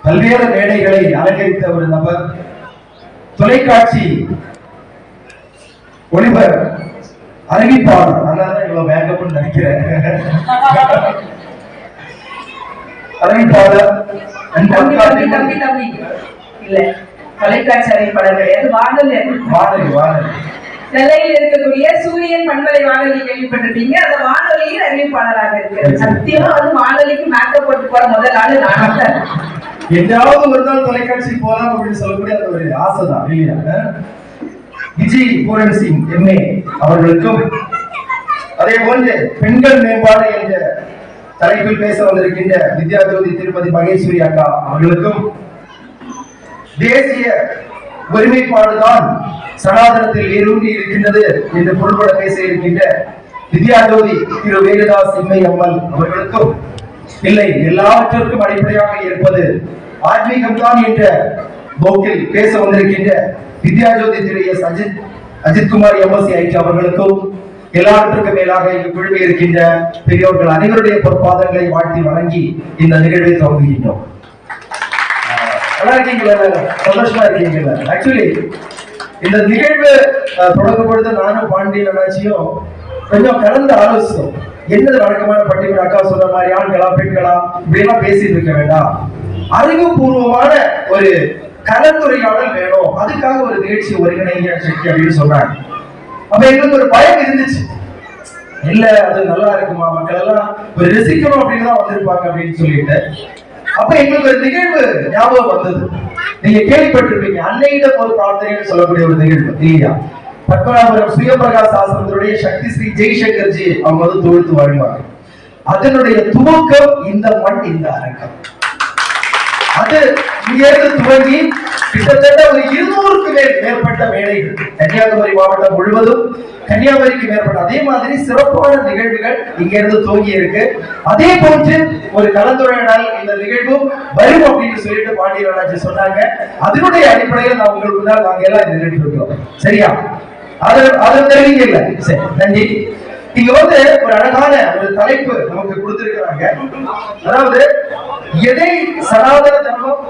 பல்வேறு மேடைகளை அலங்கரித்த ஒரு நபர், தொலைக்காட்சி ஒளிபர் அறிவிப்பாளர். அதனாலதான் இவ்வளவு மேக்கப்னு நினைக்கிறேன். அறிவிப்பாளர் இல்ல, தொலைக்காட்சி அறிவிப்பாளர் கிடையாது, வானொலி வானொலி நெல்லையில் இருக்கக்கூடிய சூரியன் பண்பலை வானொலி கேள்விப்பட்டிருப்பீங்க. அந்த வானொலியில் அறிவிப்பாளராக இருக்கிறது. சத்தியமா வந்து வானொலிக்கு மேக்கப் போட்டு போற முதல் ஆளு நான் தான். எதாவது ஒரு நாள் தொலைக்காட்சி போலாம் அப்படின்னு சொல்லக்கூடிய அந்த ஒரு ஆசைதான் இல்லையா? விஜய் பூரண் சிங் எம்ஏ அவர்களுக்கும், அதே போன்று பெண்கள் மேம்பாடு என்ற தலைப்பில் பேச வந்திருக்கின்ற வித்யா ஜோதி திருமதி மகேஸ்வரி அக்கா அவர்களுக்கும், தேசிய ஒருமைப்பாடுதான் சனாதனத்தில் வேரூன்றி இருக்கின்றது என்று பொருள்பட பேச இருக்கின்ற வித்யா ஜோதி திரு வேலுதாஸ் எம்ஏ அம்மல் அவர்களுக்கும், இல்லை எல்லாவற்றிற்கும் அடிப்படையாக இருப்பது ஆன்மீகம் தான் என்ற போக்கில் பேச வந்திருக்கின்ற வித்யா ஜோதி திரு எஸ் அஜித்குமார் எம்எஸ்சி ஐடி அவர்களுக்கும், எல்லாவற்றுக்கும் மேலாக இங்கு குழுமி இருக்கின்ற பெரியோர்கள் அனைவருடைய பொற்பாதங்களை வாழ்த்தி வணங்கி இந்த நிகழ்வை தொடங்குகின்றோம். நல்லா இருக்கீங்களா? சந்தோஷமா இருக்கீங்களா? ஆக்சுவலி இந்த நிகழ்வு தொடங்கும் பொழுது நானும் பாண்டியன் அண்ணாச்சியும் கொஞ்சம் கலந்து ஆலோசித்தோம். என்னது வழக்கமான பட்டிமன்ற அக்கா சொன்ன மாதிரி ஆண்களா பெண்களா இப்படியெல்லாம் பேசிட்டு இருக்க வேண்டாம், அறிவுபூர்வமான ஒரு கலந்துரையாடல் வேணும், அதுக்காக ஒரு நிகழ்ச்சி ஒருங்கிணைங்க சக்தி அப்படின்னு சொன்னாங்க. அப்ப எங்களுக்கு ஒரு பயம் இருந்துச்சு, இல்ல அது நல்லா இருக்குமா, மக்கள் எல்லாம் ஒரு ரசிக்கணும் அப்படின்னு தான் வந்திருப்பாங்க அப்படின்னு சொல்லிட்டு. அப்ப எங்களுக்கு ஒரு நிகழ்வு ஞாபகம் வந்தது. நீங்க கேள்விப்பட்டிருப்பீங்க, அன்னையிடம் ஒரு பிரார்த்தனை சொல்லக்கூடிய ஒரு நிகழ்வு இல்லையா? பத்மநாபபுரம் சுயபிரகாஷ் ஆசிரமத்துடைய சக்தி ஸ்ரீ ஜெய்சங்கர்ஜி அவங்க வந்து தொழுத்து வாழ்வாங்க. அதனுடைய துவக்கம் இந்த மண், இந்த அரங்கம். அது இங்கிருந்து துவங்கி கிட்டத்தட்ட ஒரு 200க்கு மேற்பட்ட மேடைகள் கன்னியாகுமரி மாவட்டம் முழுவதும், கன்னியாகுமரிக்கு மேற்பட்ட அதே மாதிரி சிறப்பான நிகழ்வுகள் இங்க இருந்து துவங்கி இருக்கு. அதே போன்று ஒரு கலந்துரையாடல் இந்த நிகழ்வும் வரும் அப்படின்னு சொல்லிட்டு பாண்டியராஜி சொன்னாங்க. அதனுடைய அடிப்படையில் நான் உங்களுக்கு முன்னால் நாங்க எல்லாம் இந்த நிகழ்ச்சி இருக்கிறோம். சரியா? அதை தெரிவிங்க இல்ல? சரி, நன்றி. இங்க வந்து ஒரு அழகான ஒரு தலைப்பு நமக்கு கொடுத்திருக்கிறாங்க. அதாவது எதை சனாதன தர்மம்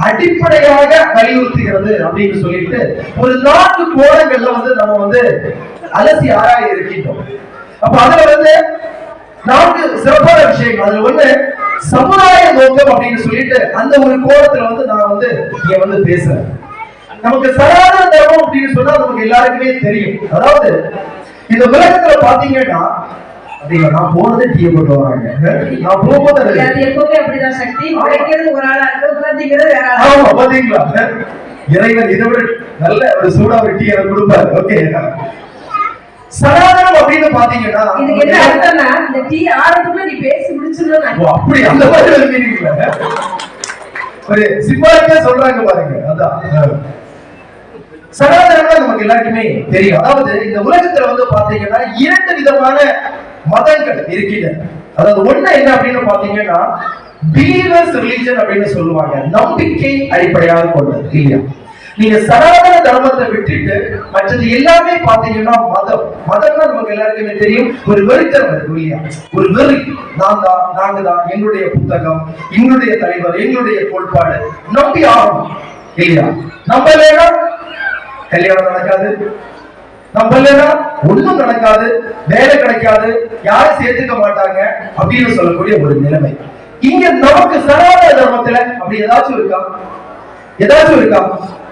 அடிப்படையாக வலியுறுத்துகிறது அப்படின்னு சொல்லிட்டு ஒரு 4 கோணங்கள்ல வந்து நம்ம வந்து அலசி ஆராய இருக்கின்றோம். அப்ப அதுல வந்து 4 சிறப்பான விஷயங்கள். அதுல ஒண்ணு சமுதாய நோக்கம் அப்படின்னு சொல்லிட்டு அந்த ஒரு கோணத்துல வந்து நான் வந்து இங்க வந்து பேசுறேன். நமக்கு சனாதன தர்மம் அப்படின்னு சொன்னா நமக்கு எல்லாருக்குமே தெரியும். அதாவது இந்த உலகத்துல பாத்தீங்கன்னா, நான் போனதே டீ போட்டு வராங்க, நான் போகும்போது எப்பவுமே அப்படிதான் சக்தி, உழைக்கிறது ஒரு ஆளா இருக்கு, உட்கார்ந்திக்கிறது வேற ஆளா. ஆமா, பாத்தீங்களா? இறைவன் இதை விட நல்ல ஒரு சூடா ஒரு டீ எனக்கு கொடுப்பாரு. ஓகே, சனாதனம் அப்படின்னு பாத்தீங்கன்னா இதுக்கு என்ன அர்த்தம்னா, இந்த டீ ஆறதுக்குள்ள நீ பேசி முடிச்சிடணும். அப்படி அந்த மாதிரி ஒரு மீனிங் இல்ல, ஒரு சிம்பாலிக்கா சொல்றாங்க பாருங்க. அதான் சனாதனம் நமக்கு எல்லாருக்குமே தெரியும். அதாவது இந்த உலகத்துல வந்து பாத்தீங்கன்னா 2 விதமான மதங்கள் இருக்கின்றன. அதாவது ஒண்ணு என்ன அப்படின்னு பாத்தீங்கன்னா பிலீவர்ஸ் ரிலிஜன் அப்படின்னு சொல்லுவாங்க, நம்பிக்கை அடிப்படையாக கொண்டது இல்லையா? நீங்க சனாதன தர்மத்தை விட்டுட்டு மற்றது எல்லாமே பாத்தீங்கன்னா மதம். மதம்னா நமக்கு எல்லாருக்குமே தெரியும், ஒரு வெறித்தனம் இருக்கு இல்லையா? ஒரு வெறி, நான் தான், நாங்க தான், எங்களுடைய புத்தகம், எங்களுடைய தலைவர், எங்களுடைய கோட்பாடு, நம்பி ஆகும் இல்லையா? நம்பலைன்னா கல்யாணம் நடக்காது, நம்பலைன்னா ஒண்ணும் நடக்காது, வேலை கிடைக்காது, யாரும் சேர்த்துக்க மாட்டாங்க அப்படின்னு சொல்லக்கூடிய ஒரு நிலைமை. இங்க நமக்கு சனாதன தர்மத்துல அப்படி ஏதாச்சும் இருக்கா? ஏதாச்சும் இருக்கா?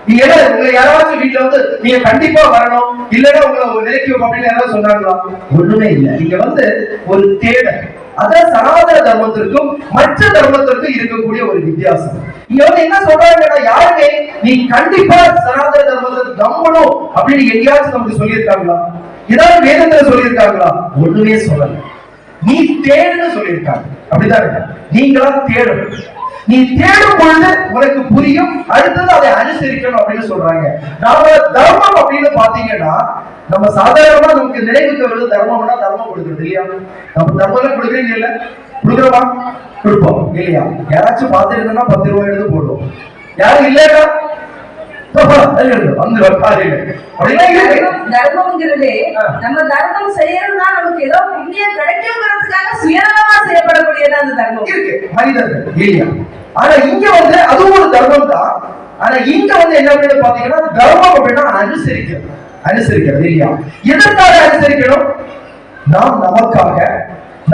நீங்க உங்களை யாராச்சும் வீட்டுல வந்து நீங்க கண்டிப்பா வரணும், இல்லன்னா உங்களை நிலைக்கு அப்படின்னு யாராவது சொன்னாங்களா? ஒண்ணுமே இல்லை. நீங்க வந்து ஒரு தேடல். அதான் சனாதன தர்மத்திற்கும் மற்ற தர்மத்திற்கும் இருக்கக்கூடிய ஒரு வித்தியாசம். இங்க வந்து என்ன சொல்றாங்கன்னா, யாருமே நீ கண்டிப்பா சனாதன தர்மத்தை நம்பணும் அப்படின்னு எங்கேயாச்சும் நமக்கு சொல்லியிருக்காங்களா? ஏதாவது வேதத்துல சொல்லியிருக்காங்களா? ஒண்ணுமே சொல்லல. நீ தேடுன்னு சொல்லியிருக்காங்க. அப்படிதான், நீங்களா தேடணும். நீ தேடும் பொழுது உனக்கு புரியும், அடுத்தது அதை அனுசரிக்கணும் அப்படின்னு சொல்றாங்க. நாம தர்மம் அப்படின்னு பாத்தீங்கன்னா, நம்ம சாதாரணமா நமக்கு நினைவுக்கு வருது தர்மம்னா தர்மம் கொடுக்குறது இல்லையா? நம்ம தர்மம் கொடுக்குறீங்க இல்ல, கொடுக்குறோமா? கொடுப்போம் இல்லையா? யாராச்சும் பார்த்துருந்தா 10 ரூபாய் எடுத்து போடுவோம், யாரும் இல்லையா தர்மம்ங்கிறதே நம்ம தர்மம் செய்யறதுனா நமக்கு ஏதோ புண்ணியம் கிடைக்குங்கிறதுக்காக சுயநலமா செய்யப்படக்கூடியது அந்த தர்மம் இருக்கு. மனிதர்கள் இல்லையா? ஆனா இங்க வந்து அதுவும் ஒரு தர்மம் தான். ஆனா இங்க வந்து என்ன அப்படின்னு பாத்தீங்கன்னா தர்மம் அப்படின்னா அனுசரிக்கிறது இல்லையா? எதற்காக அனுசரிக்கணும்? நாம் நமக்காக,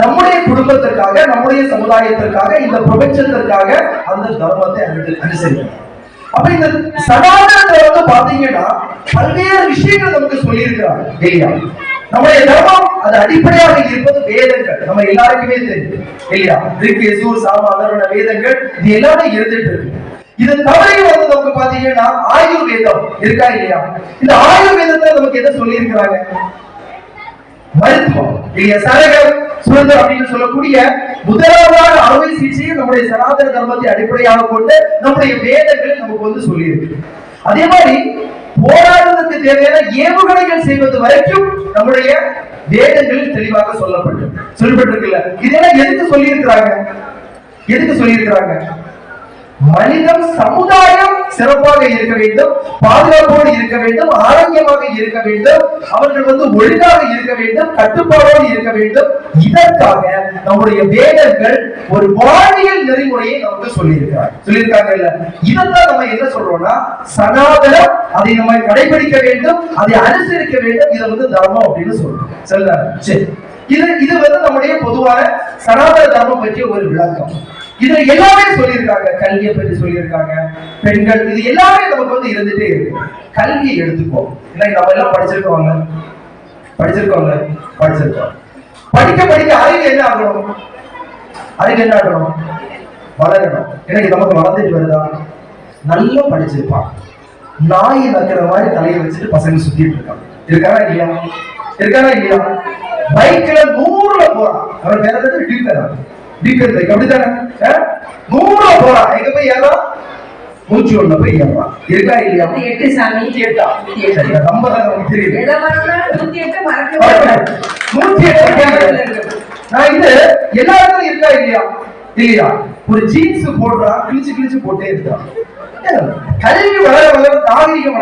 நம்முடைய குடும்பத்திற்காக, நம்முடைய சமுதாயத்திற்காக, இந்த பிரபஞ்சத்திற்காக அந்த தர்மத்தை அனுசரிக்கணும். அப்ப இந்த சனாதனத்தை வந்து பாத்தீங்கன்னா பல்வேறு விஷயங்கள் நமக்கு சொல்லி இருக்கிறாங்க இல்லையா? நம்முடைய தர்மம் அது அடிப்படையாக இருப்பது வேதங்கள். நம்ம எல்லாருக்குமே தெரியும் இல்லையா? ரிக், யஜூர், சாம, அதர்வண வேதங்கள் இது எல்லாமே இருந்துட்டு இருக்கு. இது தவிர வந்து நமக்கு பாத்தீங்கன்னா ஆயுர்வேதம் இருக்கா இல்லையா? இந்த ஆயுர்வேதத்தை நமக்கு என்ன சொல்லி இருக்கிறாங்க? மருத்துவம் இல்லையா? சரகம், சுரந்தம் அப்படின்னு சொல்லக்கூடிய முதலாவதான அறுவை சிகிச்சையை நம்முடைய சனாதன தர்மத்தை அடிப்படையாக கொண்டு நம்முடைய வேதங்கள் நமக்கு வந்து சொல்லி இருக்கு. அதே மாதிரி போராடுவதற்கு தேவையான ஏவுகணைகள் செய்வது வரைக்கும் நம்முடைய வேதங்களில் தெளிவாக சொல்லப்பட்டிருக்குல்ல. இதெல்லாம் எதுக்கு சொல்லி இருக்கிறாங்க? மனிதம், சமுதாயம் சிறப்பாக இருக்க வேண்டும், பாதுகாப்போடு இருக்க வேண்டும், ஆரோக்கியமாக இருக்க வேண்டும், அவர்கள் வந்து ஒழுங்காக இருக்க வேண்டும், கட்டுப்பாடோடு இருக்க வேண்டும். இதற்காக நம்முடைய வேதங்கள் ஒரு வாழ்வியல் நெறிமுறையை நமக்கு சொல்லியிருக்காங்க இல்ல. இதைத்தான் நம்ம என்ன சொல்றோம்னா சனாதனம். அதை நம்ம கடைபிடிக்க வேண்டும், அதை அனுசரிக்க வேண்டும். இதை வந்து தர்மம் அப்படின்னு சொல்றோம். சரி, இது வந்து நம்முடைய பொதுவான சனாதன தர்மம் பற்றிய ஒரு விளக்கம். இதுல எல்லாமே சொல்லியிருக்காங்க. கல்வியை பற்றி சொல்லியிருக்காங்க, பெண்கள், இது எல்லாமே நமக்கு வந்து இருந்துட்டே இருக்கு. கல்வியை எடுத்துப்போம். நம்ம எல்லாம் படிச்சிருக்கோம். படிக்க அறிவு என்ன ஆகணும்? வளரணும். எனக்கு நமக்கு வளர்ந்துட்டு வருதா? நல்லா படிச்சிருப்பான். நாய் நக்கிற மாதிரி தலையை வச்சுட்டு பசங்க சுத்திட்டு இருக்காங்க. இருக்காரா இல்லையா? பைக்ல 100ல போறான். அவன் வேற ஏதாவது டீக்கர் பைக் அப்படித்தானே? 100ல போறான். எங்க போய் ஏறான்? 101ல போய் ஏறான். இருக்கா இல்லையா? 8 சாமி 8 நம்பர் நமக்கு தெரியும். 108 நான் இது எல்லா இடத்துலயும் இருக்கா இல்லையா? ஒரு ஜீன்ஸ் போடுறான், கிழிச்சு போட்டே இருக்கான். கல்வி வளர நாகரிகம்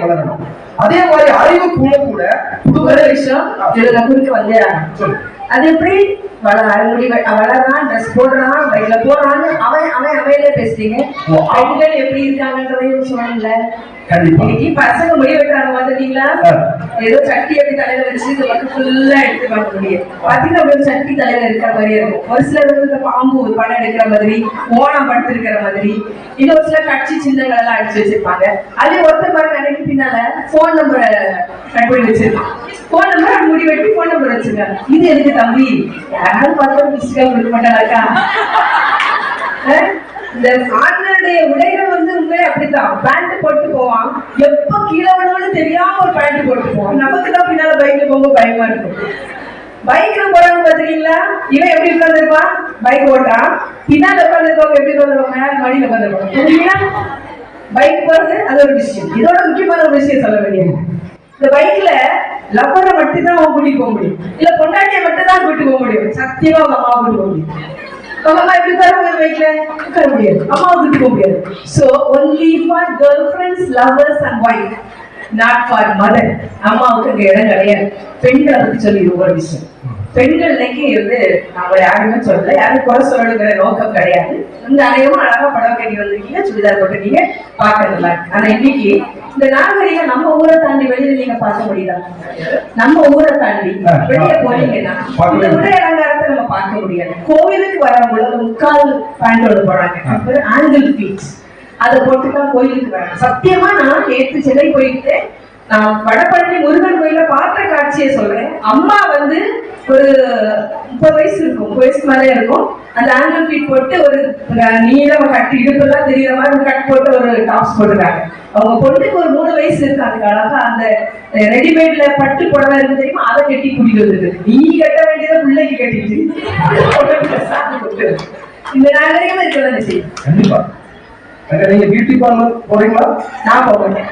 வளரணும். அதே மாதிரி அறிவு கூட ஒரு விஷயம் இதுல குறிக்க வந்தேன். அது எப்படி வளர்றான், ட்ரெஸ் போடுறான், பைக்ல போறான்னு அவையில பேசுறீங்க. பெண்கள் எப்படி இருக்காங்கன்றதையும் சொல்லல. இன்னைக்கு பசங்க முடி வெட்டுறாங்க பாத்துட்டீங்களா? ஏதோ சட்டி அப்படி தலையில வச்சு இந்த பக்கம் ஃபுல்லா எடுத்து பார்க்க முடியும். பாத்தீங்கன்னா அப்படி சட்டி தலையில இருக்கிற மாதிரியே இருக்கும். ஒரு சிலர் பாம்பு ஒரு படம் எடுக்கிற மாதிரி, ஓணம் படுத்திருக்கிற மாதிரி, இன்னும் ஒரு சில கட்சி சின்னங்கள் எல்லாம் அடிச்சு வச்சிருப்பாங்க. அதே ஒருத்தர் பாருங்க அன்னைக்கு பின்னால போன் நம்பரை கட் பண்ணி வச்சிருக்கான். போன் நம்பர் முடி வெட்டி போன் நம்பர் வச்சிருக்காங்க. இது எதுக்கு தம்பி? யாராவது பார்த்தா மிஸ்டேக் கொடுக்க மாட்டாங்கக்கா. இந்த ஆண்களுடைய உடைகள் வந்து உண்மையே அப்படித்தான். பேண்ட் போட்டு போவான், எப்ப கீழே விழுவான்னு தெரியாம ஒரு பேண்ட் போட்டு போவான். நமக்கு தான் பின்னால பைக்ல போகும்போது பயமா இருக்கும். பைக்ல போறான்னு பாத்தீங்களா? இவன் எப்படி உட்காந்துருப்பான்? பைக் ஓட்டான். பின்னால உட்காந்துருக்கவங்க எப்படி உட்காந்துருவாங்க? மடியில உட்காந்துருப்பாங்க. பைக் போறது அது ஒரு விஷயம். இதோட முக்கியமான ஒரு விஷயம் சொல்ல வேண்டியது, இந்த பைக்ல லவ்வரை மட்டும் தான் அவன் கூட்டிட்டு போக முடியும், இல்ல பொண்டாட்டியை மட்டும் தான் கூட்டிட்டு போக முடியும். சத்தியமா அவங்க அம்மாவை கூட்டிட்டு போக முடியும். அம்மா எப்படி உட்காருவாங்க பைக்ல? உட்கார முடியாது. அம்மாவை கூட்டிட்டு போக முடியாது. So only for girlfriends, lovers and wife, not for mother. அம்மாவுக்கு அங்க இடம் கிடையாது. பெண்களை பத்தி சொல்லி ஒரு விஷயம். பெண்கள் இன்னைக்கு வந்து அவங்களை யாருமே சொல்லல, யாரும் குறை சொல்லணுங்கிற நோக்கம் கிடையாது. இந்த அனைவரும் அழகா படம் கட்டி வந்திருக்கீங்க, சுடிதார் போட்டிருக்கீங்க, பார்க்கறதுல. ஆனா இன்னைக்கு இந்த நாகரிகம் நம்ம ஊரை தாண்டி வெளியில நீங்க பார்க்க முடியுதா? நம்ம ஊரை தாண்டி வெளியே போனீங்கன்னா இந்த உடை அலங்காரத்தை நம்ம பார்க்க முடியாது. கோவிலுக்கு வரவங்கள முக்கால் பேண்டோட போறாங்க, அப்புறம் ஆங்கிள் பீச் அதை போட்டுதான் கோயிலுக்கு வராங்க. சத்தியமா நான் நேற்று சென்னை போயிட்டு நான் வடபழனி முருகன் கோயில பார்த்த காட்சியை சொல்றேன். அம்மா வந்து ஒரு 30 வயசு இருக்கும், 30 வயசுக்கு மேலே இருக்கும். அந்த ஆங்கிள் பீட் போட்டு ஒரு நீளம் கட்டி இடுப்பெல்லாம் தெரியற மாதிரி ஒரு கட் போட்டு ஒரு டாப்ஸ் போட்டுருக்காங்க. அவங்க பொண்ணுக்கு ஒரு 3 வயசு இருக்கு. அதுக்கு அழகா அந்த ரெடிமேட்ல பட்டு புடவை இருக்கு தெரியுமா, அதை கட்டி கூட்டிட்டு வந்துருக்கு. நீ கட்ட வேண்டியதை பிள்ளைக்கு கட்டிட்டு இந்த நாகரிகமா இருக்கதான் செய்யும். கண்டிப்பா நீங்க பியூட்டி பார்லர் போறீங்களா? நான் போக மாட்டேன்.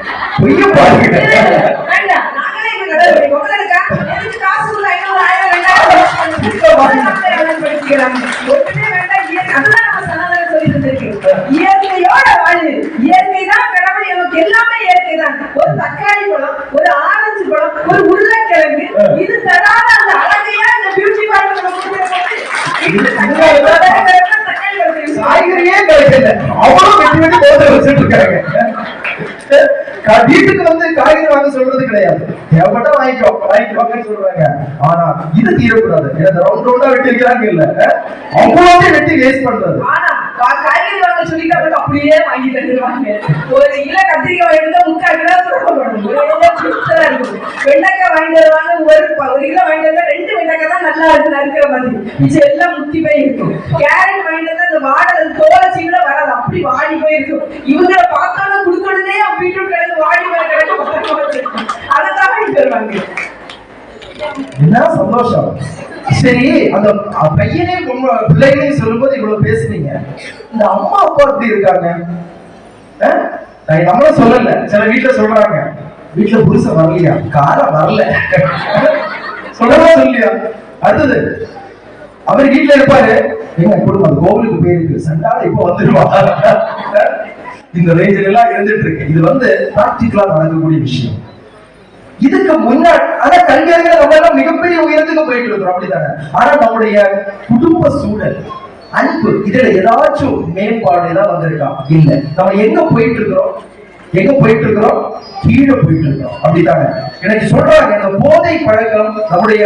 இயற்கையோட வாழு. இயற்கை தான் கடவுள். எனக்கு எல்லாமே இயற்கை தான். ஒரு தக்காளி பழம், ஒரு ஆரஞ்சு பழம், ஒரு உருளைக்கிழங்கு, இது தராத அந்த அழகையா இந்த பியூட்டி பார்லர் இல்ல, அவங்களும் வெட்டி வெட்டி போதை வச்சுட்டு இருக்காங்க. வீட்டுக்கு வந்து காய்கறி வாங்க சொல்றது கிடையாது, தேவைப்பட்டா வாங்கிக்குவாங்கன்னு சொல்றாங்க. ஆனா இது தீரக்கூடாது, ரவுண்ட் ரவுண்டா வெட்டி இருக்கிறாங்க இல்ல, அவங்களே வெட்டி வேஸ்ட் பண்றது. காய்கறி வாங்க சொல்லிட்டு அவங்களுக்கு அப்படியே வாங்கி தந்துருவாங்க. ஒரு கிலோ கத்திரிக்காய் வாங்கிட்டு 3/4 கிலோ இருக்கும், வெண்டைக்காய் வாங்கிட்டு வருவாங்க, ஒரு கிலோ வாங்கிட்டு வந்தா 2 வெண்டைக்காய் தான் நல்லா இருக்கு நறுக்கிற மாதிரி, இது எல்லாம் முத்தி போய் இருக்கும். கேரட் வாங்கிட்டு வந்தா அந்த வாடை தோலை சீவில வராது, அப்படி வாடி போய் இருக்கும். இவங்களை பார்த்தாலும் குடுக்கணுன்னே பீட்ரூட் கிடக்கு வாடி போய் கிடக்கு, அதைத்தான் வாங்கிட்டு வருவாங்க. என்ன சந்தோஷம். சரி, அந்த பையனே பிள்ளைகளையும் சொல்லும்போது இவ்வளவு பேசுனீங்க, இந்த அம்மா அப்பா எப்படி இருக்காங்க? நம்மளும் சொல்லல, சில வீட்டுல சொல்றாங்க, வீட்டுல புருஷன் வரலையா, காரம் வரல, சொல்லவா சொல்லியா? அடுத்தது அவர் வீட்டுல இருப்பாரு, எங்க குடும்பம் கோவிலுக்கு போயிருக்கு, சண்டால இப்ப வந்துருவா. இந்த ரேஞ்சில் எல்லாம் இருந்துட்டு இருக்கு. இது வந்து பிராக்டிகலா நடக்கக்கூடிய விஷயம். இதுக்கு முன்னாடி ஆனா கல்வியாளர்கள் நம்ம எல்லாம் மிகப்பெரிய உயரத்துக்கு போயிட்டு இருக்கிறோம், அப்படித்தானே? ஆனா நம்முடைய குடும்ப சூழல், அன்பு, இதுல ஏதாச்சும் மேம்பாடு ஏதாவது வந்திருக்கா? இல்ல. நம்ம எங்க போயிட்டு இருக்கிறோம்? கீழே போயிட்டு இருக்கோம், அப்படித்தானே? எனக்கு சொல்றாங்க, இந்த போதை பழக்கம் நம்முடைய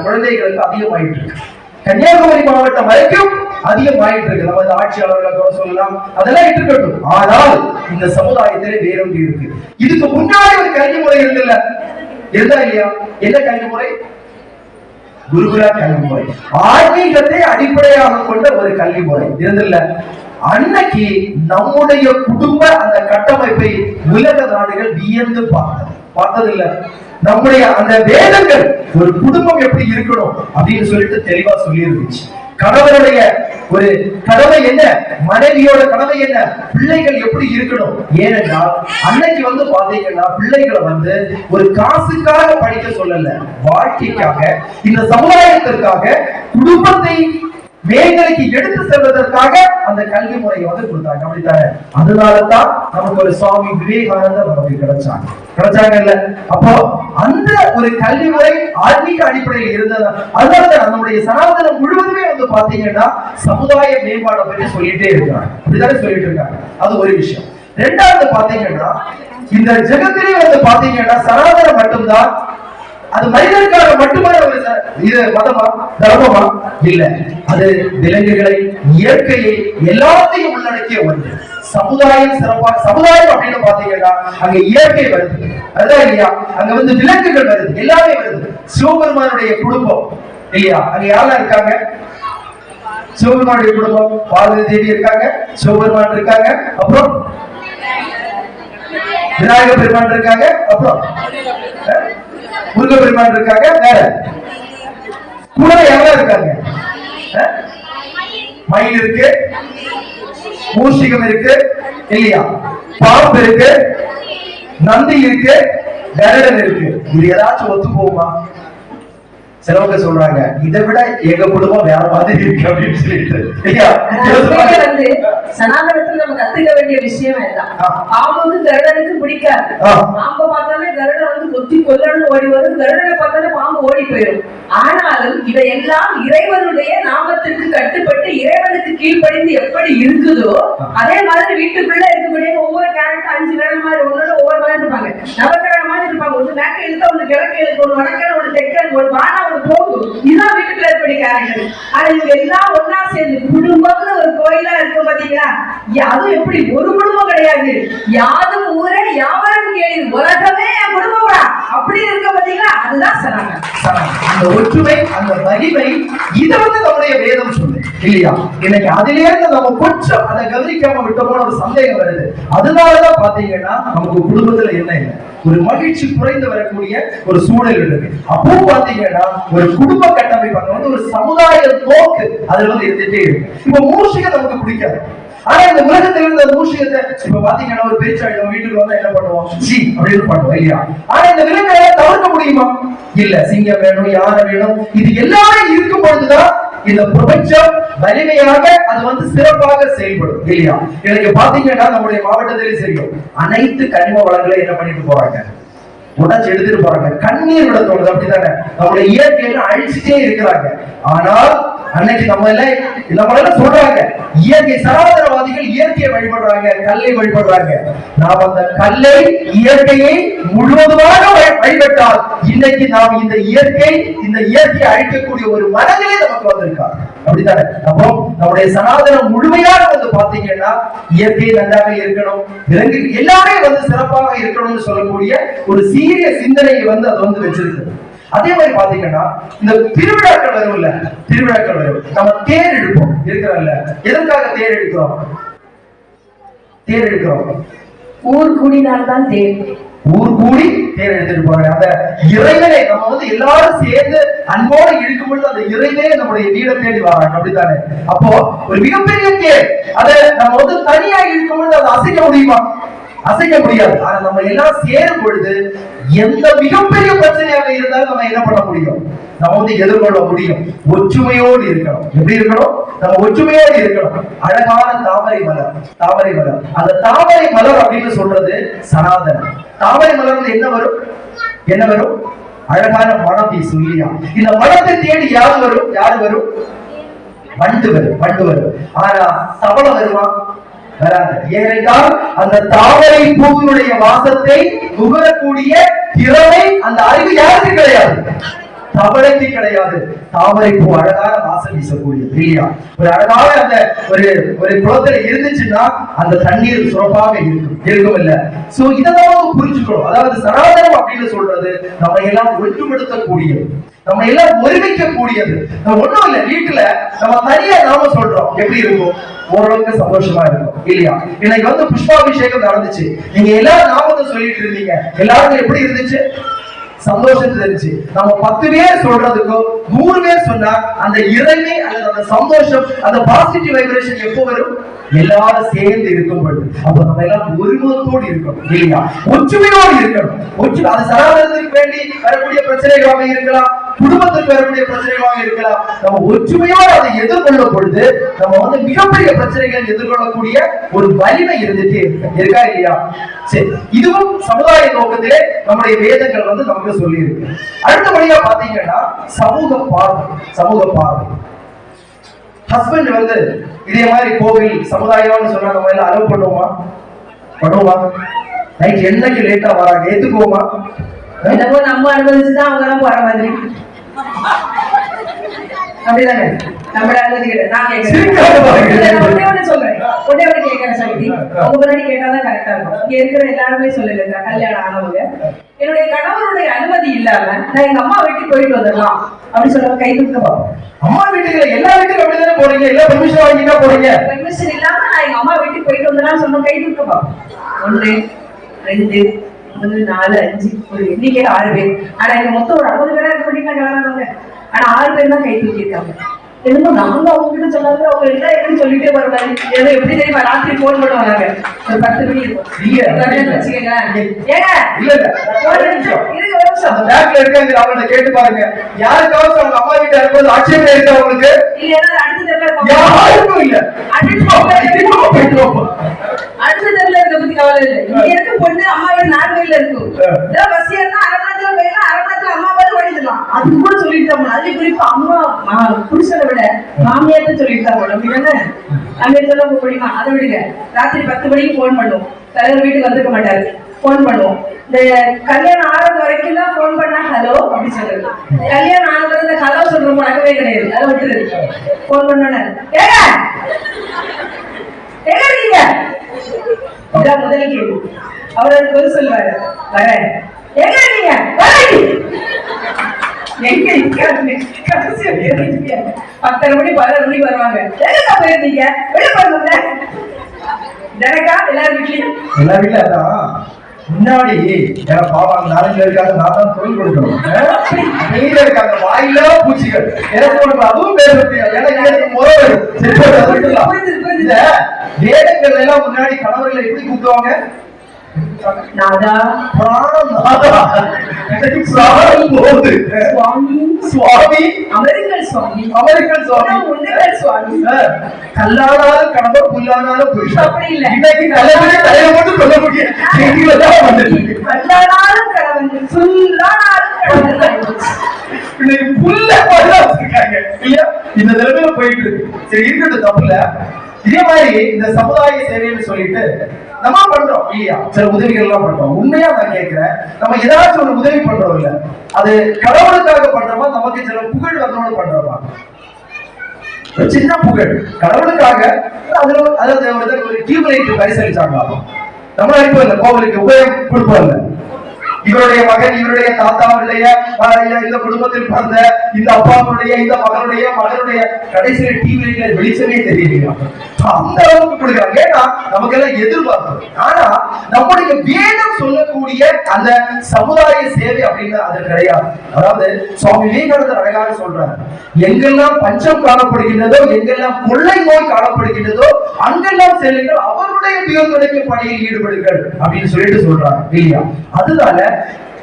குழந்தைகளுக்கு அதிகமாயிட்டு இருக்கு. கன்னியாகுமரி மாவட்டம் வரைக்கும் அதிகமாயிட்டு இருக்கு. நம்ம ஆட்சியாளர்களை சொல்லலாம், அதெல்லாம் இருக்கட்டும். ஆனால் இந்த சமுதாயத்திலே வேறொன்று இருக்கு. இதுக்கு முன்னாடி ஒரு கல்வி முறை இருந்தில்ல, இருந்தா இல்லையா? என்ன கல்வி முறை? குருகுல கல்வி முறை, ஆன்மீகத்தை அடிப்படையாக கொண்ட ஒரு கல்வி முறை இருந்தில்ல. அன்னைக்கு நம்முடைய குடும்ப அந்த கட்டமைப்பை உலக நாடுகள் வியந்து பார்த்ததில்லை. நம்முடைய அந்த வேதங்கள் ஒரு குடும்பம் எப்படி இருக்கணும் அப்படின்னு சொல்லிட்டு தெளிவா சொல்லி இருந்துச்சு. கணவனுடைய ஒரு கடமை என்ன, மனைவியோட கடமை என்ன, பிள்ளைகள் எப்படி இருக்கணும். ஏனென்றால் அன்னைக்கு வந்து பாத்தீங்கன்னா பிள்ளைகளை வந்து ஒரு காசுக்காக படிக்க சொல்லல, வாழ்க்கைக்காக, இந்த சமுதாயத்திற்காக, குடும்பத்தை மேல்நிலைக்கு எடுத்து செல்வதற்காக அந்த கல்வி முறையை வந்து கொடுத்தாங்க, அப்படித்தானே? அதனாலதான் நமக்கு ஒரு சுவாமி விவேகானந்தர் நமக்கு கிடைச்சாங்க இல்ல. அப்போ அந்த ஒரு கல்வி முறை ஆன்மீக அடிப்படையில் இருந்தது. அதனால நம்முடைய சனாதனம் முழுவதுமே வந்து பாத்தீங்கன்னா சமுதாய மேம்பாடை பற்றி சொல்லிட்டே இருக்காங்க, அப்படித்தானே சொல்லிட்டு இருக்காங்க. அது ஒரு விஷயம். ரெண்டாவது பாத்தீங்கன்னா இந்த ஜெகத்திலே வந்து பாத்தீங்கன்னா சனாதனம் மட்டும்தான், அது மனிதனுக்காக மட்டுமே இது மதமா தர்மமா இல்ல, அது விலங்குகளை, இயற்கையை, எல்லாத்தையும் உள்ளடக்கிய ஒன்று. சமுதாயம் சிறப்பாக, சமுதாயம் அப்படின்னு பாத்தீங்கன்னா அங்க இயற்கை வருது, அதான் இல்லையா? அங்க வந்து விலங்குகள் வருது, எல்லாமே வருது. சிவபெருமானுடைய குடும்பம் இல்லையா, அங்க யாரெல்லாம் இருக்காங்க? சிவபெருமானுடைய குடும்பம், பார்வதி தேவி இருக்காங்க, சிவபெருமான் இருக்காங்க, அப்புறம் விநாயகர் பெருமான் இருக்காங்க, அப்புறம் முருக பெருமான் இருக்காங்க, வேற கூட யாரெல்லாம் இருக்காங்க? மயில் இருக்கு, மூஷிகம் இருக்கு இல்லையா, பாம்பு இருக்கு, நந்தி இருக்கு, கருடன் இருக்கு. இது ஏதாச்சும் ஒத்து போகுமா? சிலவங்க சொல்றாங்க இதை விட எங்க குடும்பம் வேற மாதிரி இருக்கு அப்படின்னு சொல்லிட்டு. வந்து சனாதனத்துல நம்ம கத்துக்க வேண்டிய விஷயம் இதுதான். பாம்புக்கு கருடனுக்கு பிடிக்காது. பாம்பை பார்த்தாலே கருடன் வந்து கொத்தி கொல்லன்னு ஓடி வரும், கருடனை பார்த்தாலே பாம்பு ஓடி போயிடும். ஆனாலும் இதையெல்லாம் இறைவனுடைய நாமத்திற்கு கட்டுப்பட்டு இறைவனுக்கு கீழ்ப்படிந்து எப்படி இருக்குதோ அதே மாதிரி வீட்டுக்குள்ள இருக்கக்கூடிய ஒவ்வொரு கேரக்டர் 5 நேரம் மாதிரி ஒன்னொன்னு ஒவ்வொரு மாதிரி இருப்பாங்க, நவக்கிரக மாதிரி இருப்பாங்க. ஒண்ணு மேக்க இழுத்தா, ஒண்ணு கிழக்கு இழுக்க, ஒண்ணு வடக்கன், ஒண்ணு தெற்கன், ஒரு வானா, ஒரு போகும். இதுதான் வீட்டுக்குள்ள இருக்கக்கூடிய கேரக்டர். ஆனா இவங்க எல்லாம் ஒன்னா சேர்ந்து குடும்பம்னு ஒரு கோயிலா இருக்கும் பாத்தீங்களா? அதுவும் எப்படி ஒரு குடும்பம் கிடையாது, யாதும் ஊரே யாவரும் கேளு, உலகமே என் குடும்பம்டா அப்படி இருக்க பாத்தீங்களா? அதுதான் சனாதனம். அந்த ஒற்றுமை, அந்த வலிமை, இதை வந்து நம்முடைய வேதம் சொல்லு இல்லையா? இன்னைக்கு அதிலே இருந்து நம்ம கொஞ்சம் அதை கவனிக்காம விட்டோமோ ஒரு சந்தேகம் வருது. அதனாலதான் பாத்தீங்கன்னா நமக்கு குடும்பத்துல என்ன இல்லை, ஒரு மகிழ்ச்சி குறைந்து வரக்கூடிய ஒரு சூழல் இருக்கு. அப்போ பாத்தீங்கன்னா ஒரு குடும்ப கட்டமைப்பு, அங்க வந்து ஒரு சமுதாய நோக்கு அதுல வந்து இருந்துட்டே இருக்கு. இப்ப மூஷிகம் நமக்கு பிடிக்காது, ஆனா இந்த உலகத்துல இருந்த மூஷிகத்தை இப்ப பாத்தீங்கன்னா ஒரு பெருச்சாடி நம்ம வீட்டுக்கு வந்தா என்ன பண்ணுவோம், சி அப்படின்னு பண்ணுவோம் இல்லையா? ஆனா இந்த விலங்குகளை தவிர்க்க முடியுமா? இல்ல. சிங்கம் வேணும், யானை வேணும், இது எல்லாமே இருக்கும் பொழுதுதான் இந்த பிரபஞ்சம் வலிமையாக அது வந்து சிறப்பாக செயல்படும் இல்லையா? எனக்கு பாத்தீங்கன்னா நம்முடைய மாவட்டத்திலே தெரியும், அனைத்து கனிம வளங்களை என்ன பண்ணிட்டு போறாங்க, உடச்சு எடுத்துட்டு போறாங்க. கண்ணீர் விட தோணுது, அப்படித்தானே? நம்முடைய இயற்கையில அழிச்சுட்டே இருக்கிறாங்க. ஆனால் அன்னைக்கு நம்ம எல்லாம் சொல்றாங்க, இயற்கை சனாதனவாதிகள் இயற்கையை வழிபடுறாங்க, கல்லை வழிபடுறாங்க. நாம் அந்த கல்லை இயற்கையை முழுவதுமாக வழிபட்டால் இன்னைக்கு நாம் இந்த இயற்கையை அழிக்கக்கூடிய ஒரு மனநிலை நமக்கு வந்திருக்காங்க. அப்படித்தானே? அப்போ நம்முடைய சனாதனம் முழுமையாக வந்து பாத்தீங்கன்னா இயற்கை நன்றாக இருக்கணும், விலங்கு எல்லாமே வந்து சிறப்பாக இருக்கணும்னு சொல்லக்கூடிய ஒரு சீரிய சிந்தனையை வந்து அது வந்து வச்சிருக்கு. அதே மாதிரி பாத்தீங்கன்னா இந்த திருவிழாக்கள் வரும்ல, திருவிழாக்கள் வரும், நம்ம தேர் எடுப்போம் இருக்கிறோம்ல. எதற்காக தேர் எடுக்கிறோம்? தேர் எடுக்கிறோம் ஊர் கூடினால்தான் தேர். ஊர் கூடி தேர் எடுத்துட்டு போறாங்க. அந்த இறைவனை நம்ம வந்து எல்லாரும் சேர்ந்து அன்போடு இழுக்கும் பொழுது அந்த இறைவனே நம்முடைய வீடை தேடி வராங்க. அப்படித்தானே? அப்போ ஒரு மிகப்பெரிய தேர், அதை நம்ம வந்து தனியா இழுக்கும் பொழுது அதை அசைக்க முடியுமா? அசைக்க முடியாது. ஆனா நம்ம எல்லாம் சேரும் பொழுது எந்த மிகப்பெரிய பிரச்சனையாக இருந்தாலும் நம்ம என்ன பண்ண முடியும்? நம்ம வந்து எதிர்கொள்ள முடியும். ஒற்றுமையோடு இருக்கணும். எப்படி இருக்கணும்? நம்ம ஒற்றுமையோடு இருக்கணும். அழகான தாமரை மலர், தாமரை மலர். அந்த தாமரை மலர் அப்படின்னு சொல்றது சனாதனம். தாமரை மலர்ல என்ன வரும்? என்ன வரும்? அழகான மனம் வீசும் இல்லையா? இந்த மனத்தை தேடி யாரு வரும்? யாரு வரும்? வண்டு வரும், வண்டு வரும். ஆனா தவளை வருமா? வராது. ஏனென்றால் அந்த தாமரை பூவினுடைய வாசத்தை நுகரக்கூடிய திறமை, அந்த அறிவு யாருக்கு கிடையாது? தவளைக்கு கிடையாது. தாமரை பூ அழகான வாசம் வீசக்கூடியது இல்லையா? ஒரு அழகான அந்த ஒரு குளத்துல இருந்துச்சுன்னா அந்த தண்ணீர் சுரப்பாக இருக்கும் இல்ல? சோ இதெல்லாம் புரிஞ்சுக்கணும். அதாவது சனாதனம் அப்படின்னு சொல்றது நம்ம எல்லாம் ஒன்றுபடுத்தக்கூடியது, நம்ம எல்லாம் ஒருமிக்க கூடியது. நம்ம ஒண்ணும் இல்ல, வீட்டுல நம்ம தனியா நாம சொல்றோம், எப்படி இருக்கும்? ஓரளவுக்கு சந்தோஷமா இருக்கும் இல்லையா? இன்னைக்கு வந்து புஷ்பாபிஷேகம் நடந்துச்சு, நீங்க எல்லாரும் நாமத்தை சொல்லிட்டு இருந்தீங்க, எல்லாருக்கும் எப்படி இருந்துச்சு? சந்தோஷம் இருந்துச்சு. நம்ம 10 பேர் சொல்றதுக்கும் 100 பேர் சொன்னா அந்த இறைமை அல்லது அந்த சந்தோஷம், அந்த பாசிட்டிவ் வைப்ரேஷன் எப்போ வரும்? எல்லாரும் சேர்ந்து இருக்கும் பொழுது. அப்ப நம்ம எல்லாம் ஒருமுகத்தோடு இருக்கணும் இல்லையா? ஒற்றுமையோடு இருக்கணும். அது சனாதனத்துக்கு வேண்டி வரக்கூடிய பிரச்சனைகளாக இருக்கலாம், குடும்பத்துக்கு வரக்கூடிய பிரச்சனைகளாக இருக்கலாம். நம்ம ஒற்றுமையோடு அதை எதிர்கொள்ளும் பொழுது நம்ம வந்து மிகப்பெரிய பிரச்சனைகளை எதிர்கொள்ளக்கூடிய ஒரு வலிமை இருந்துட்டே இருக்கா இல்லையா? சரி, இதுவும் சமுதாய நோக்கத்திலே நம்முடைய வேதங்கள் வந்து நமக்கு சொல்லி இருக்கு. அடுத்தபடியா பாத்தீங்கன்னா சமூக பார்வை. சமூக பார்வை. ஹஸ்பண்ட் வந்து இதே மாதிரி கோவில் சமுதாயம்னு சொன்னா நம்ம எல்லாம் அலோவ் பண்ணுவோமா? பண்ணுவோமா? நைட் என்னைக்கு லேட்டா வராங்க ஏத்துக்குவோமா? என்னமோ நம்ம அனுபவிச்சுதான் அவங்க எல்லாம் போற மாதிரி. அப்படிதானே? நம்மள அனுமதிக்கிறேன். நான் கேட்கிறேன், சொல்றேன், ஒன்னே ஒண்ணு கேட்கிறேன் சக்தி. உங்க முன்னாடி கேட்டாதான் கரெக்டா இருக்கும். இங்க இருக்கிற எல்லாருமே சொல்லுங்க, கல்யாணம் ஆனவங்க, என்னுடைய கணவருடைய அனுமதி இல்லாம நான் எங்க அம்மா வீட்டுக்கு போயிட்டு வந்துடலாம் அப்படின்னு சொல்ற கை தூக்க பார்ப்போம். அம்மா வீட்டுக்கு எல்லா வீட்டுக்கும் அப்படிதானே போறீங்க? எல்லா பெர்மிஷன் வாங்கிட்டா போறீங்க. பெர்மிஷன் இல்லாம நான் எங்க அம்மா வீட்டுக்கு போயிட்டு வந்துடலாம் சொன்ன கை தூக்க பார்ப்போம். 1 2 3 4 5 ஒரு எண்ணிக்கையில 6 பேர். ஆனா எங்க மொத்தம் ஒரு 60 பேரா இருக்க மாட்டீங்க கல்யாணம். ஆனா 6 பேர் தான் கை தூக்கி இருக்காங்க. என்னமோ நாங்க அவங்க கிட்ட சொல்லாத அவங்க எல்லாம் எப்படி சொல்லிட்டே வருவாங்க. ஏதோ எப்படி தெரியுமா? ராத்திரி போன் பண்ணுவாங்க, ஒரு 10 மணி இருக்கும். கேட்டு பாருங்க, யாருக்காவது அவங்க அம்மா வீட்டு இருக்கும்போது ஆட்சேபம் இருக்கா உங்களுக்கு? யாருக்கும் இல்ல. அடுத்த தெருல இருக்க பத்தி கவலை இல்லை. இங்க இருக்க பொண்ணு அம்மா வீடு 4 மைல்ல இருக்கும். பஸ் ஏறினா 1/2 மணி நேரத்துல போயிடலாம், 1/2 மணி நேரத்துல அம்மா வீடு ஓடிடலாம். அது கூட சொல்லிட்டாங்க. அது குறிப்பா அம்மா புருஷனை விட மாமியார்ட்ட சொல்லிட்டாங்க. அப்படிதானே? மாமியார் சொல்ல முடியுமா? அதை விடுங்க. ராத்திரி 10 மணிக்கு போன் பண்ணுவோம். தலைவர் வீட்டுக்கு வந்துருக்க மாட்டாரு, போன் பண்ணுவோம். இந்த கல்யாணம் ஆறது வரைக்கும் தான் போன் பண்ணா ஹலோ அப்படி சொல்றது. கல்யாணம் ஆனது இந்த ஹலோ சொல்ற பழக்கவே கிடையாது. அதை விட்டுருது. போன் பண்ணோன்னு நீங்க இதான் முதல் கேள்வி. அவர் அதுக்கு பதில் சொல்லுவாரு, வரேன். எங்க நீங்க? எங்க இருக்காங்க? 10:30 மணி 11 மணிக்கு வருவாங்க. எங்க போயிருந்தீங்க? வெளியே போயிருந்தோம்ல. எனக்கா எல்லாரும் வீட்லயும் எல்லா வீட்டுல அதான் முன்னாடி பாவம் 4 இருக்காங்க, நான் தான் பொருள் கொடுக்கணும். வெளியில இருக்காங்க வாயில பூச்சிகள், எனக்கு அதுவும் பேச முடியாது. எனக்கு வேதங்கள் எல்லாம் முன்னாடி கணவர்களை எப்படி கூப்பிடுவாங்க? நாதா, சுவாமி, அமெரிக்கன் சுவாமி, அமெரிக்கன் சுவாமி, சுவாமி. கல்லானாலும் கணவர், புல்லானாலும் புருஷன். அப்படி இல்ல. இன்னைக்கு தலைவரே தலையை மட்டும் சொல்ல முடியாது. கல்லானாலும் கணவன், புல்லானாலும் கணவன். இன்னைக்கு புல்ல வச்சிருக்காங்க இல்லையா? இந்த நிலைமையில போயிட்டு இருக்கு. சரி இருக்கட்டும், தப்புல. இதே மாதிரி இந்த சமுதாய சேவைன்னு சொல்லிட்டு நம்ம பண்றோம் இல்லையா, சில உதவிகள் எல்லாம் பண்றோம். உண்மையா நான் கேட்கிறேன், நம்ம ஏதாச்சும் ஒரு உதவி பண்றோம் இல்ல, அது கடவுளுக்காக பண்றோமா, நமக்கு சில புகழ் வரணும்னு பண்றோமா? சின்ன புகழ் கடவுளுக்காக. அதாவது ஒரு டியூப்லைட் பரிசளிச்சாங்களா, நம்ம இப்போ இந்த கோவிலுக்கு உபயோகம் கொடுப்போம். இவருடைய மகன், இவருடைய தாத்தாவுடைய இந்த குடும்பத்தில் பிறந்த இந்த அப்பாவுடைய இந்த மகனுடைய கடைசியில டிவில வெளிச்சமே தெரியல. அந்த அளவுக்கு கொடுக்குறாங்க. ஏன்னா நமக்கு எல்லாம் எதிர்பார்ப்பு. ஆனா நம்முடைய வேதம் சொல்லக்கூடிய அந்த சமுதாய சேவை அப்படின்னு அது கிடையாது. அதாவது சுவாமி விவேகானந்தர் அழகாக சொல்றாரு, எங்கெல்லாம் பஞ்சம் காணப்படுகின்றதோ, எங்கெல்லாம் கொள்ளை நோய் காணப்படுகின்றதோ, அங்கெல்லாம் செல்லுங்கள், அவருடைய துயர் பணியில் ஈடுபடுங்கள் அப்படின்னு சொல்லிட்டு சொல்றாங்க இல்லையா. அதனால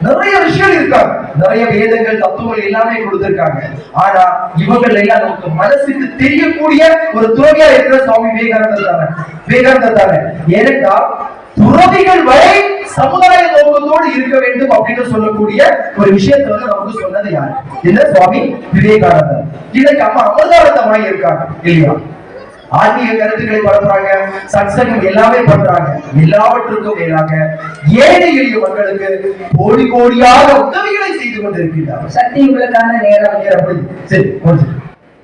நிறைய விஷயம் இருக்காங்க, நிறைய வேதங்கள் தத்துவங்கள் எல்லாமே கொடுத்திருக்காங்க. ஆனா இவங்கள் எல்லாம் நமக்கு மனசுக்கு தெரியக்கூடிய ஒரு துறவியா இருக்கிற சுவாமி விவேகானந்தர் தானே. ஏனென்றால் துறவிகள் வரை சமுதாய நோக்கத்தோடு இருக்க வேண்டும் அப்படின்னு சொல்லக்கூடிய ஒரு விஷயத்தை வந்து நமக்கு சொன்னது யாரு? என்ன? சுவாமி விவேகானந்தர். இன்னைக்கு அம்மா அமிர்தானந்தமாய் இருக்காங்க இல்லையா, ஆன்மீக கருத்துக்களை பரப்புறாங்க, சத்சங்கம் எல்லாமே பண்றாங்க. எல்லாவற்றுக்கும் மேலாக ஏழை எளிய மக்களுக்கு கோடி கோடியாக உதவிகளை செய்து கொண்டிருக்கிறார். சக்தி உங்களுக்கான நேரம். சரி,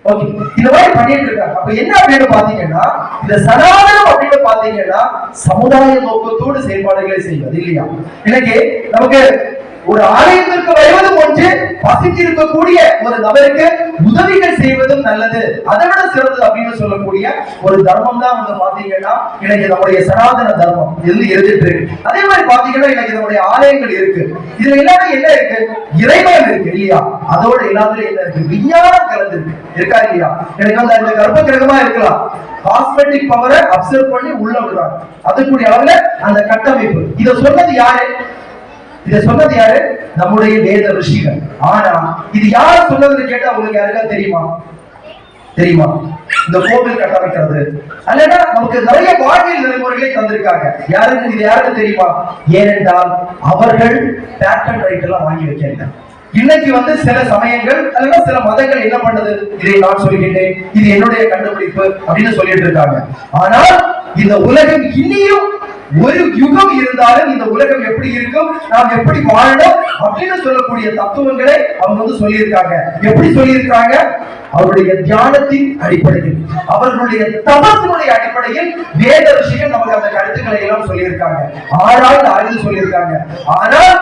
ஓகே, இந்த மாதிரி பண்ணிட்டு இருக்காங்க. அப்ப என்ன அப்படின்னு பாத்தீங்கன்னா, இந்த சனாதனம் அப்படின்னு பாத்தீங்கன்னா சமுதாய நோக்கத்தோடு செயல்பாடுகளை செய்வது இல்லையா. இன்னைக்கு நமக்கு ஒரு ஆலயத்திற்கு வருவது ஒன்று, பசித்திருக்கக்கூடிய ஒரு நபருக்கு உதவிகள் செய்வதும் நல்லது, அதை விட சிறந்தது அப்படின்னு சொல்லக்கூடிய ஒரு தர்மம் தான் வந்து பாத்தீங்கன்னா இன்னைக்கு நம்முடைய சனாதன தர்மம் இருந்து இருந்துட்டு இருக்கு. அதே மாதிரி பாத்தீங்கன்னா இன்னைக்கு நம்முடைய ஆலயங்கள் இருக்கு. இதுல எல்லாமே என்ன இருக்கு? இறைமயம் இருக்கு இல்லையா. அதோட எல்லாத்துலயும் என்ன இருக்கு? விஞ்ஞானம் கலந்து இருக்கா இல்லையா. எனக்கு வந்து அந்த கர்ப்ப கிரகமா இருக்கலாம், காஸ்மெட்டிக் பவரை அப்சர்வ் பண்ணி உள்ள விடுறாங்க. அதுக்குரிய அளவுல அந்த கட்டமைப்பு. இதை சொன்னது யாரு? இதை சொன்னது யாரு? நம்முடைய வேத ரிஷிகள். ஆனா இது யார் சொன்னதுன்னு கேட்டா உங்களுக்கு யாருக்கா தெரியுமா? இந்த கோவில் கட்டமைக்கிறது அல்லனா நமக்கு நிறைய வாழ்வியல் நெறிமுறைகளை தந்திருக்காங்க. யாருக்கு இது யாருக்கு தெரியுமா? ஏனென்றால் அவர்கள் பேட்டன் ரைட் எல்லாம் வாங்கி வைக்கிறாங்க. இன்னைக்கு வந்து சில சமயங்கள் அல்லது சில மதங்கள் என்ன பண்ணது, இதை நான் சொல்லிக்கிட்டேன், இது என்னுடைய கண்டுபிடிப்பு அப்படின்னு சொல்லிட்டு இருக்காங்க. ஆனால் இந்த உலகம் இனியும் ஒரு யுகம் இருந்தாலும் இந்த உலகம் எப்படி இருக்கும், நாம் எப்படி வாழணும் அப்படின்னு சொல்லக்கூடிய தத்துவங்களை அவங்க வந்து சொல்லியிருக்காங்க. எப்படி சொல்லியிருக்காங்க? அவருடைய தியானத்தின் அடிப்படையில், அவர்களுடைய தபத்தினுடைய அடிப்படையில் வேத ரிஷிகள் நமக்கு அந்த கருத்துக்களை எல்லாம் சொல்லியிருக்காங்க. ஆழ்ந்து சொல்லியிருக்காங்க. ஆனால்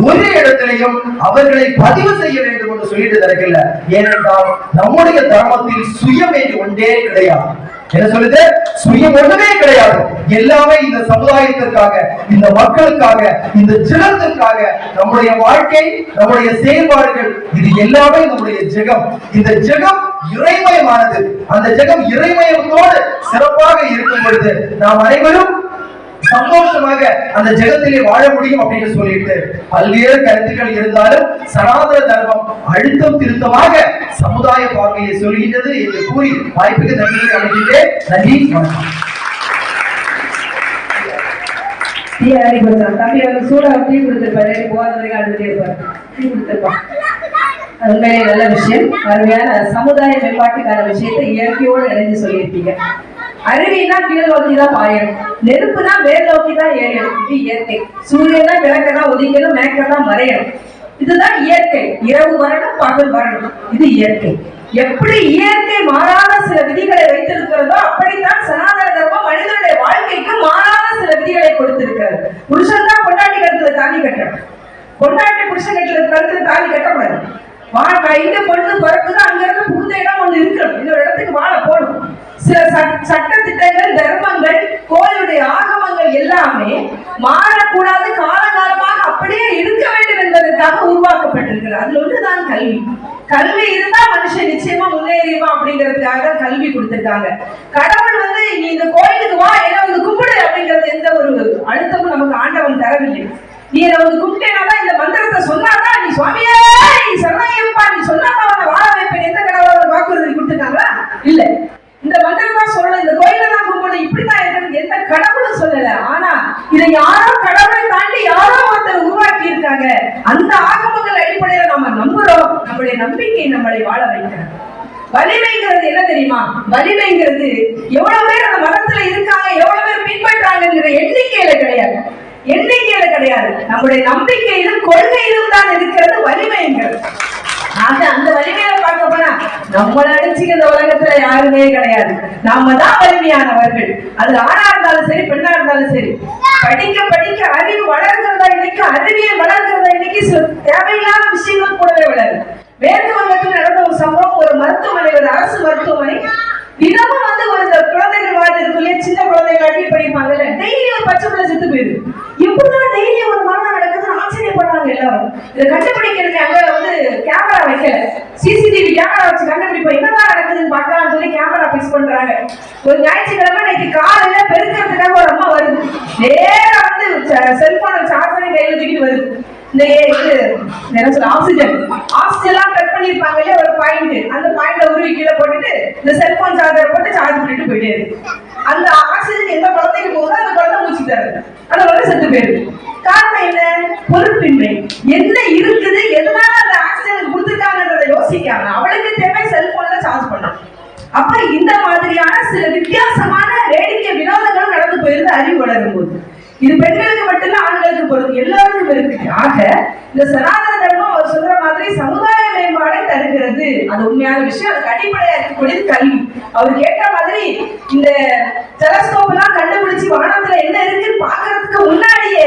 ஒரு இடத்திலையும் அவர்களை பதிவு செய்ய வேண்டும் என்று சொல்லிட்டு தரக்கில்ல. ஏனென்றால் நம்முடைய தர்மத்தில் சுயம் என்று ஒன்றே கிடையாது. என்ன சொல்லுது? சுயம் ஒன்றுமே கிடையாது. எல்லாமே இந்த சமுதாயத்திற்காக, இந்த மக்களுக்காக, இந்த ஜனத்திற்காக நம்முடைய வாழ்க்கை, நம்முடைய செயல்பாடுகள், இது எல்லாமே நம்முடைய ஜெகம். இந்த ஜெகம் இறைமயமானது. அந்த ஜெகம் இறைமயத்தோடு சிறப்பாக இருக்கும் பொழுது நாம் அனைவரும் சந்தோஷமாக அந்த ஜெகத்திலே வாழ முடியும் அப்படின்னு சொல்லிட்டு பல்வேறு கருத்துக்கள் இருந்தாலும் சனாதன தர்மம் அழுத்தம் திருத்தமாக சமுதாய பார்வையை சொல்கின்றது என்று கூறி வாய்ப்புக்கு நன்றி அளிக்கின்றேன். நன்றி, வணக்கம். தம்பி வந்து சூடா டீ கொடுத்திருப்பாரு, போகாத வரைக்கும் அழுதுட்டே இருப்பாரு. டீ கொடுத்திருப்பான். உண்மையிலே நல்ல விஷயம். அருமையான சமுதாய மேம்பாட்டுக்கான விஷயத்தை இயற்கையோடு இணைந்து சொல்லியிருக்கீங்க. அருவினா கீழ் நோக்கி தான் பாயணும், நெருப்புனா மேல் நோக்கி தான் ஏறணும். இது இயற்கை. சூரியனா கிழக்கதான் உதிக்கணும், மேற்கதான் மறையணும். இதுதான் இயற்கை. இரவு வரணும், பகல் வரணும். இது இயற்கை. எப்படி இயற்கை மாறாத சில விதிகளை வைத்திருக்கிறதோ அப்படித்தான் சனாதன தர்மம் மனிதனுடைய வாழ்க்கைக்கு மாறாத சில விதிகளை கொடுத்திருக்கிறது. புருஷன் தான் பொண்டாட்டி கழுத்துல தாலி கட்டணும், பொண்டாட்டி புருஷன் கழுத்துல தாலி கட்டக்கூடாது. இங்க பொண்ணு பிறக்குது, அங்க இருந்து புகுந்த இடம் ஒண்ணு இருக்கணும், இன்னொரு இடத்துக்கு வாழ போகணும். சில சட்ட திட்டங்கள், தர்மங்கள், கோயிலுடைய ஆகமங்கள் எல்லாமே மாறக்கூடாது, காலகாலமாக அப்படியே இருக்க வேண்டும் என்பதற்காக உருவாக்கப்பட்டிருக்கிறது. அதுல ஒன்றுதான் கல்வி. கல்வி இருந்தா மனுஷன் நிச்சயமா முன்னேறிவான் அப்படிங்கிறதுக்காக கல்வி கொடுத்திருக்காங்க. கடவுள் வந்து நீ இந்த கோயிலுக்கு வா, என்ன வந்து கும்பிடு அப்படிங்கிறது எந்த ஒரு அழுத்தமும் நமக்கு ஆண்டவன் தரவில்லை. நீ வந்து கும்பிட்டேனாதான், இந்த மந்திரத்தை சொன்னாதான், நீ சுவாமியே நீ சரணமையப்பா நீ சொன்னாதான் அவனை வாழ வைப்பேன், எந்த கடவுளோட வாக்குறுதி கொடுத்துருக்காங்களா? இல்ல. இந்த மந்திரம் தான் சொல்லணும், இந்த கோயில தான் கும்பிடணும், இப்படித்தான் இருக்கணும், எந்த கடவுளும் சொல்லல. ஆனா இதை யாரோ கடவுளை தாண்டி யாரோ ஒருத்தர் உருவாக்கி இருக்காங்க. அந்த ஆகமங்கள் அடிப்படையில நம்ம நம்புறோம். நம்முடைய நம்பிக்கை நம்மளை வாழ வைக்கிறாங்க. வலிமைங்கிறது என்ன தெரியுமா? வலிமைங்கிறது எவ்வளவு பேர் அந்த மதத்துல இருக்காங்க, எவ்வளவு பேர் பின்பற்றாங்கிற எண்ணிக்கையில கிடையாது. எண்ணிக்கையில கிடையாது, நம்முடைய நம்பிக்கையிலும் கொள்கையிலும் தான் இருக்கிறது வலிமைங்கிறது. ஆக அந்த வலிமையில பார்க்க போனா நம்மளை அடிச்சுக்க இந்த உலகத்துல யாருமே கிடையாது. நாம தான் வலிமையானவர்கள். அது ஆணா இருந்தாலும் சரி, பெண்ணா இருந்தாலும் சரி. படிக்க படிக்க அறிவு வளர்கிறதா இன்னைக்கு, அறிவியல் வளர்கிறதா இன்னைக்கு, தேவையில்லாத விஷயங்கள் கூடவே வளருது. மேற்கு வங்கத்தில் நடந்த ஒரு சம்பவம், ஒரு மருத்துவமனை, ஒரு அரசு மருத்துவமனை, தினமும் வந்து ஒரு குழந்தைகள் வார்டு இருக்குள்ளே, சின்ன குழந்தைகள் அட்மிட் பண்ணிருப்பாங்கல்ல, டெய்லி ஒரு பச்சை பிள்ளை செத்து போயிடுது. எப்படிதான் டெய்லி ஒரு மரணம் நடக்குதுன்னு ஆச்சரியப்படுறாங்க எல்லாரும். இதை கண்டுபிடிக்கிறதுக்கு அங்க வந்து கேமரா வைக்கல, சிசிடிவி கேமரா வச்சு கண்டுபிடிப்போம், என்னதான் நடக்குதுன்னு பார்க்கலாம்னு சொல்லி கேமரா பிக்ஸ் பண்றாங்க. ஒரு ஞாயிற்றுக்கிழமை இன்னைக்கு காலையில பெருக்கிறதுக்காக ஒரு அம்மா வருது, நேரா வந்து செல்போனை சார்ஜ் பண்ணி கையில தூக்கிட்டு வருது. இந்த என்ன சொல்ல, ஆக்சிஜன் எல்லாம் கட் பண்ணிருப்பாங்க இல்லையா, ஒரு பாயிண்ட், அந்த பாயிண்ட உருவி கீழே போட்டுட்டு இந்த செல்போன் சார்ஜர் போட்டு சார்ஜ் பண்ணிட்டு போயிட்டே இருக்கு. அந்த ஆக்சிஜன் எந்த குழந்தைக்கு போகுதோ அந்த குழந்தை மூச்சு தருது, அந்த குழந்தை செத்து போயிடுது. காரணம் என்ன? பொறுப்பின்மை. என்ன இருக்குது, எதனால அந்த ஆக்சிஜன் கொடுத்துருக்காங்கன்றதை யோசிக்காம அவளுக்கு தேவை செல்போன்ல சார்ஜ் பண்ணணும். அப்ப இந்த மாதிரியான சில வித்தியாசமான வேடிக்கை வினோதங்களும் நடந்து போயிருந்து அறிவு வளரும் போது. இது பெண்களுக்கு மட்டும் இல்ல, ஆண்களுக்கு பொறுத்து எல்லாருக்கும் இருக்கு. ஆக இந்த சனாதன தர்மம் அவர் சொல்ற மாதிரி சமுதாய மேம்பாடை தருகிறது, அது உண்மையான விஷயம். அதுக்கு அடிப்படையா இருக்கக்கூடியது கல்வி. அவர் கேட்ட மாதிரி இந்த டெலஸ்கோப் எல்லாம் கண்டுபிடிச்சு வானத்துல என்ன இருக்குன்னு பாக்குறதுக்கு முன்னாடியே